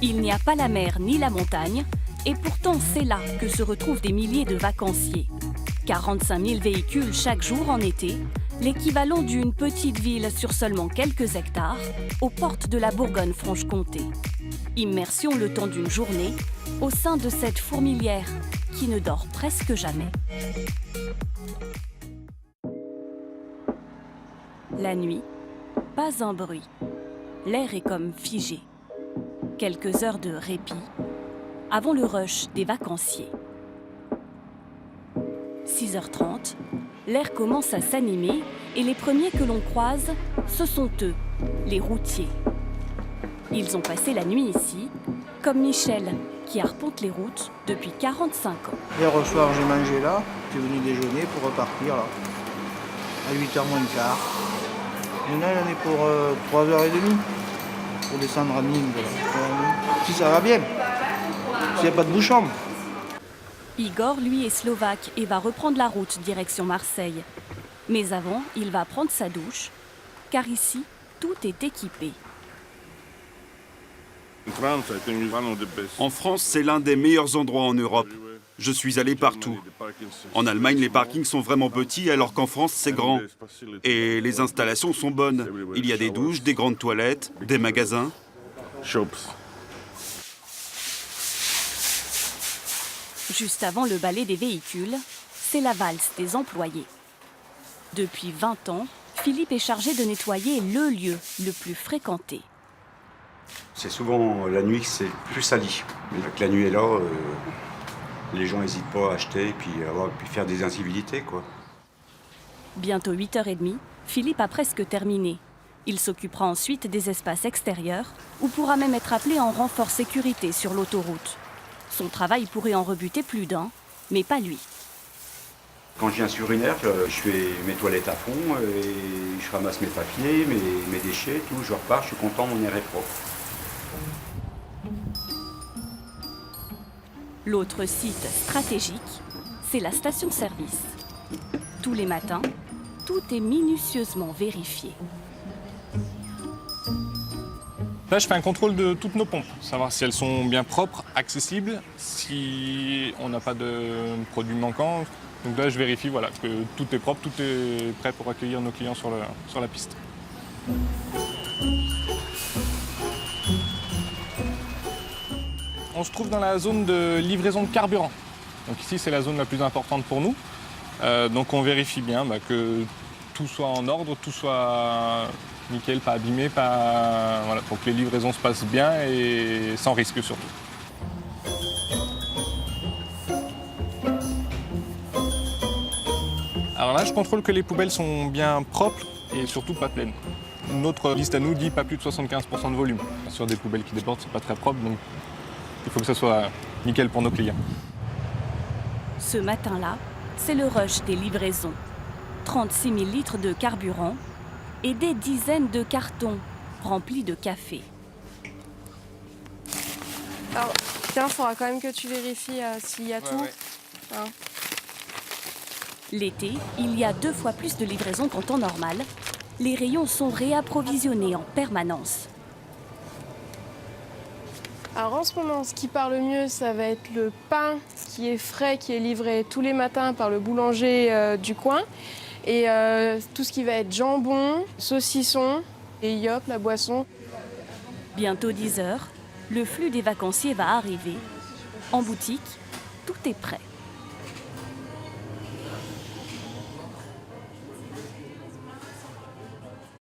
Il n'y a pas la mer ni la montagne, et pourtant c'est là que se retrouvent des milliers de vacanciers. 45 000 véhicules chaque jour en été, l'équivalent d'une petite ville sur seulement quelques hectares, aux portes de la Bourgogne-Franche-Comté. Immersion le temps d'une journée, au sein de cette fourmilière qui ne dort presque jamais. La nuit, pas un bruit. L'air est comme figé. Quelques heures de répit avant le rush des vacanciers. 6h30, l'air commence à s'animer et les premiers que l'on croise, ce sont eux, les routiers. Ils ont passé la nuit ici, comme Michel, qui arpente les routes depuis 45 ans. Hier au soir, j'ai mangé là, je suis venu déjeuner pour repartir là, à 8h moins le quart. Maintenant, il en est pour 3h30, pour descendre à Nîmes. Si ça va bien, s'il n'y a pas de bouchon. Igor, lui, est slovaque et va reprendre la route direction Marseille. Mais avant, il va prendre sa douche, car ici, tout est équipé. En France, c'est l'un des meilleurs endroits en Europe. Je suis allé partout. En Allemagne, les parkings sont vraiment petits, alors qu'en France, c'est grand. Et les installations sont bonnes. Il y a des douches, des grandes toilettes, des magasins. Juste avant le balai des véhicules, c'est la valse des employés. Depuis 20 ans, Philippe est chargé de nettoyer le lieu le plus fréquenté. C'est souvent la nuit que c'est plus sali. Mais que la nuit est là, les gens n'hésitent pas à acheter et puis faire des incivilités, quoi. Bientôt 8h30, Philippe a presque terminé. Il s'occupera ensuite des espaces extérieurs ou pourra même être appelé en renfort sécurité sur l'autoroute. Son travail pourrait en rebuter plus d'un, mais pas lui. Quand je viens sur une aire, je fais mes toilettes à fond et je ramasse mes papiers, mes déchets, tout. Je repars, je suis content, mon air est propre. L'autre site stratégique, c'est la station-service. Tous les matins, tout est minutieusement vérifié. Là, je fais un contrôle de toutes nos pompes, savoir si elles sont bien propres, accessibles, si on n'a pas de produits manquants. Donc là, je vérifie que tout est propre, tout est prêt pour accueillir nos clients sur la piste. On se trouve dans la zone de livraison de carburant. Donc ici, c'est la zone la plus importante pour nous. Donc on vérifie bien que tout soit en ordre, tout soit nickel, pas abîmé, pour que les livraisons se passent bien et sans risque surtout. Alors là, je contrôle que les poubelles sont bien propres et surtout pas pleines. Notre liste à nous dit pas plus de 75% de volume. Sur des poubelles qui débordent, c'est pas très propre, donc il faut que ça soit nickel pour nos clients. Ce matin-là, c'est le rush des livraisons. 36 000 litres de carburant et des dizaines de cartons remplis de café. Alors, tiens, il faudra quand même que tu vérifies s'il y a tout. Ouais. Hein. L'été, il y a 2 fois plus de livraisons qu'en temps normal. Les rayons sont réapprovisionnés en permanence. Alors en ce moment, ce qui part le mieux, ça va être le pain qui est frais, qui est livré tous les matins par le boulanger du coin. Et tout ce qui va être jambon, saucisson et yop, la boisson. Bientôt 10h, le flux des vacanciers va arriver. En boutique, tout est prêt.